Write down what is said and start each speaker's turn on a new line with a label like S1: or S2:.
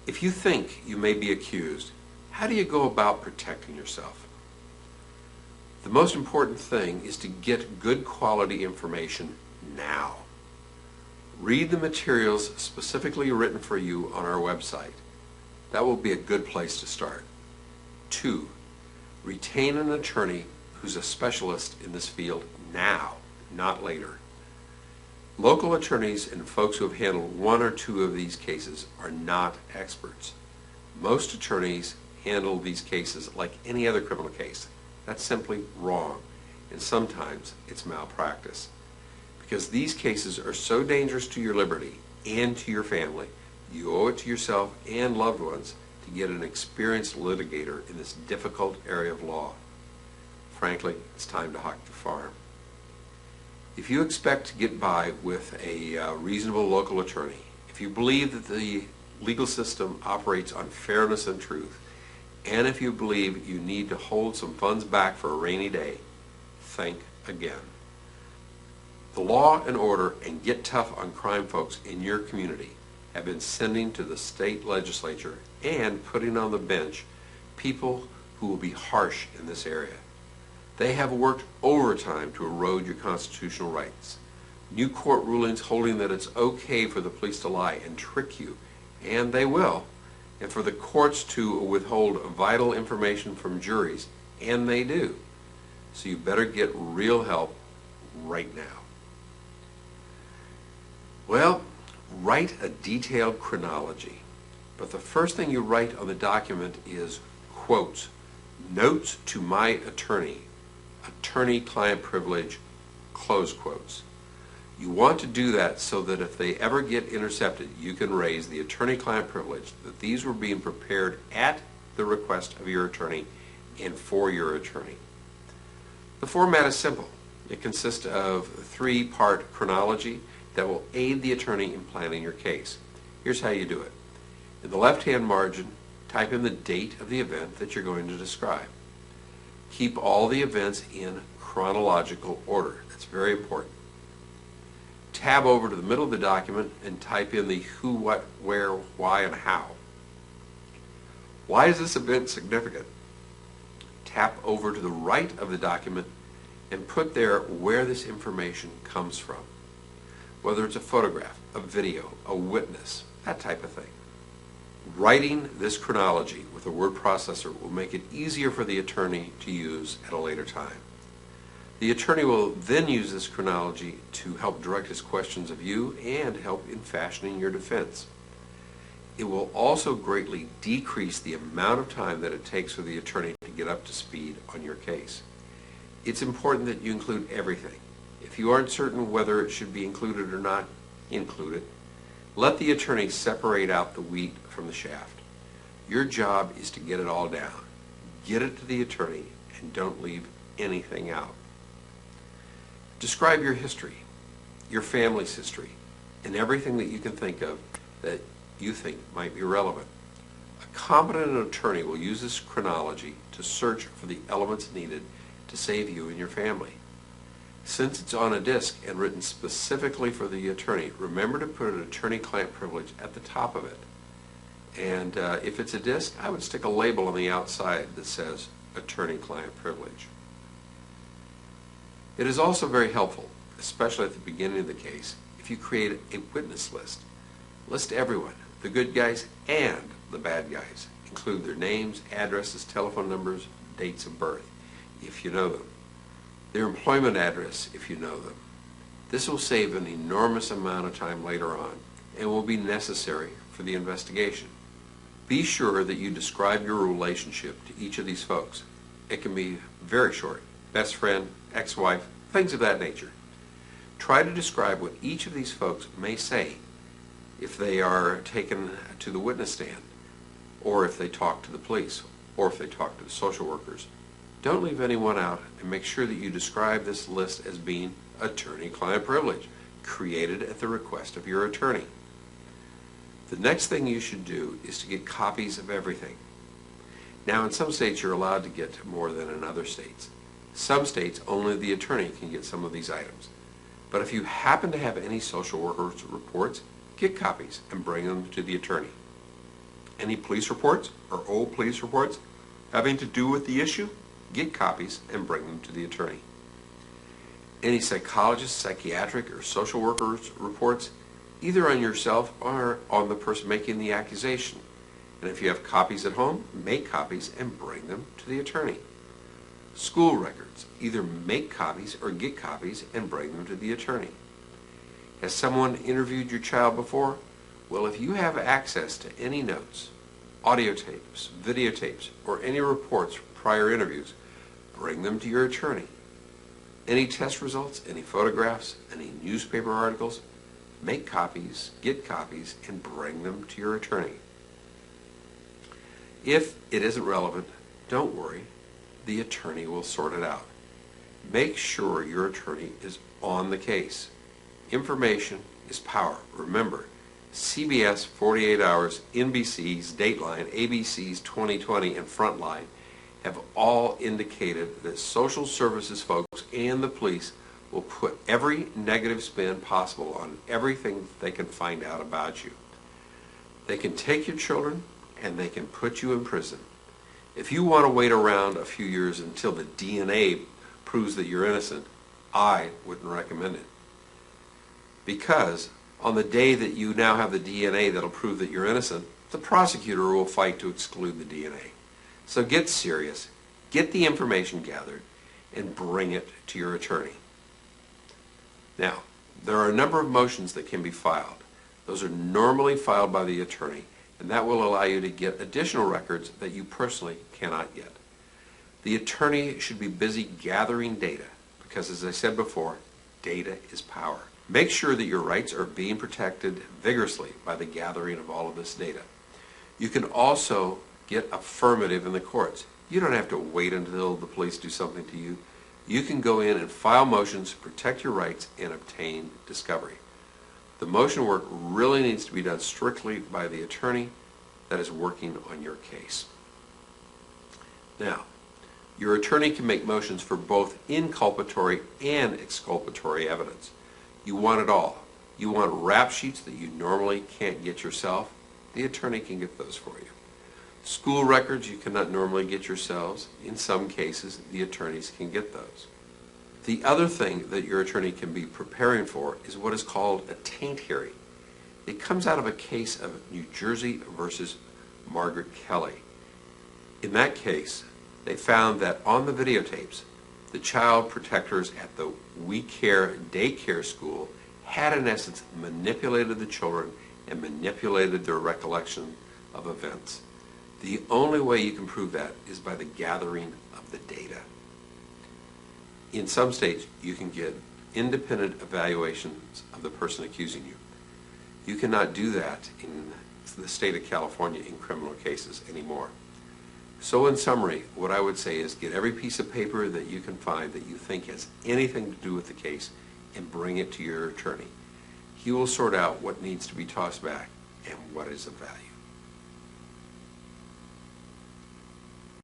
S1: If you think you may be accused, how do you go about protecting yourself? The most important thing is to get good quality information now. Read the materials specifically written for you on our website. That will be a good place to start. 2. Retain an attorney who's a specialist in this field now, not later. Local attorneys and folks who have handled 1 or 2 of these cases are not experts. Most attorneys handle these cases like any other criminal case. That's simply wrong, and sometimes it's malpractice. Because these cases are so dangerous to your liberty and to your family, you owe it to yourself and loved ones to get an experienced litigator in this difficult area of law. Frankly, it's time to hawk the farm. If you expect to get by with a reasonable local attorney, if you believe that the legal system operates on fairness and truth, and if you believe you need to hold some funds back for a rainy day, think again. The Law and Order and Get Tough on Crime folks in your community have been sending to the state legislature and putting on the bench people who will be harsh in this area. They have worked overtime to erode your constitutional rights. New court rulings holding that it's okay for the police to lie and trick you, and they will, and for the courts to withhold vital information from juries, and they do. So you better get real help right now. Well, write a detailed chronology, but the first thing you write on the document is quotes, notes to my attorney, attorney-client privilege, close quotes. You want to do that so that if they ever get intercepted, you can raise the attorney-client privilege that these were being prepared at the request of your attorney and for your attorney. The format is simple. It consists of a 3-part chronology that will aid the attorney in planning your case. Here's how you do it. In the left-hand margin, type in the date of the event that you're going to describe. Keep all the events in chronological order. That's very important. Tab over to the middle of the document and type in the who, what, where, why, and how. Why is this event significant? Tap over to the right of the document and put there where this information comes from. Whether it's a photograph, a video, a witness, that type of thing. Writing this chronology with a word processor will make it easier for the attorney to use at a later time. The attorney will then use this chronology to help direct his questions of you and help in fashioning your defense. It will also greatly decrease the amount of time that it takes for the attorney to get up to speed on your case. It's important that you include everything. If you aren't certain whether it should be included or not, include it. Let the attorney separate out the wheat from the shaft. Your job is to get it all down. Get it to the attorney and don't leave anything out. Describe your history, your family's history, and everything that you can think of that you think might be relevant. A competent attorney will use this chronology to search for the elements needed to save you and your family. Since it's on a disc and written specifically for the attorney, remember to put an attorney-client privilege at the top of it. And if it's a disc, I would stick a label on the outside that says attorney-client privilege. It is also very helpful, especially at the beginning of the case, if you create a witness list. List everyone, the good guys and the bad guys. Include their names, addresses, telephone numbers, dates of birth, if you know them. Their employment address, if you know them. This will save an enormous amount of time later on and will be necessary for the investigation. Be sure that you describe your relationship to each of these folks. It can be very short. Best friend, ex-wife, things of that nature. Try to describe what each of these folks may say if they are taken to the witness stand, or if they talk to the police, or if they talk to the social workers. Don't leave anyone out, and make sure that you describe this list as being attorney-client privilege, created at the request of your attorney. The next thing you should do is to get copies of everything. Now, in some states you're allowed to get more than in other states. Some states only the attorney can get some of these items. But if you happen to have any social workers' reports, get copies and bring them to the attorney. Any police reports or old police reports having to do with the issue, get copies and bring them to the attorney. Any psychologist, psychiatric, or social workers reports, either on yourself or on the person making the accusation. And if you have copies at home, make copies and bring them to the attorney. School records, either make copies or get copies and bring them to the attorney. Has someone interviewed your child before? Well, if you have access to any notes, audio tapes, videotapes, or any reports from prior interviews, bring them to your attorney. Any test results, any photographs, any newspaper articles, make copies, get copies, and bring them to your attorney. If it isn't relevant, don't worry. The attorney will sort it out. Make sure your attorney is on the case. Information is power. Remember, CBS 48 Hours, NBC's Dateline, ABC's 2020, and Frontline have all indicated that social services folks and the police will put every negative spin possible on everything they can find out about you. They can take your children and they can put you in prison. If you want to wait around a few years until the DNA proves that you're innocent, I wouldn't recommend it. Because on the day that you now have the DNA that'll prove that you're innocent, the prosecutor will fight to exclude the DNA. So get serious, get the information gathered, and bring it to your attorney. Now, there are a number of motions that can be filed. Those are normally filed by the attorney, and that will allow you to get additional records that you personally cannot get. The attorney should be busy gathering data because, as I said before, data is power. Make sure that your rights are being protected vigorously by the gathering of all of this data. You can also get affirmative in the courts. You don't have to wait until the police do something to you. You can go in and file motions, protect your rights, and obtain discovery. The motion work really needs to be done strictly by the attorney that is working on your case. Now, your attorney can make motions for both inculpatory and exculpatory evidence. You want it all. You want rap sheets that you normally can't get yourself. The attorney can get those for you. School records you cannot normally get yourselves. In some cases, the attorneys can get those. The other thing that your attorney can be preparing for is what is called a taint hearing. It comes out of a case of New Jersey versus Margaret Kelly. In that case, they found that on the videotapes, the child protectors at the We Care daycare school had in essence manipulated the children and manipulated their recollection of events. The only way you can prove that is by the gathering of the data. In some states, you can get independent evaluations of the person accusing you. You cannot do that in the state of California in criminal cases anymore. So in summary, what I would say is get every piece of paper that you can find that you think has anything to do with the case and bring it to your attorney. He will sort out what needs to be tossed back and what is of value.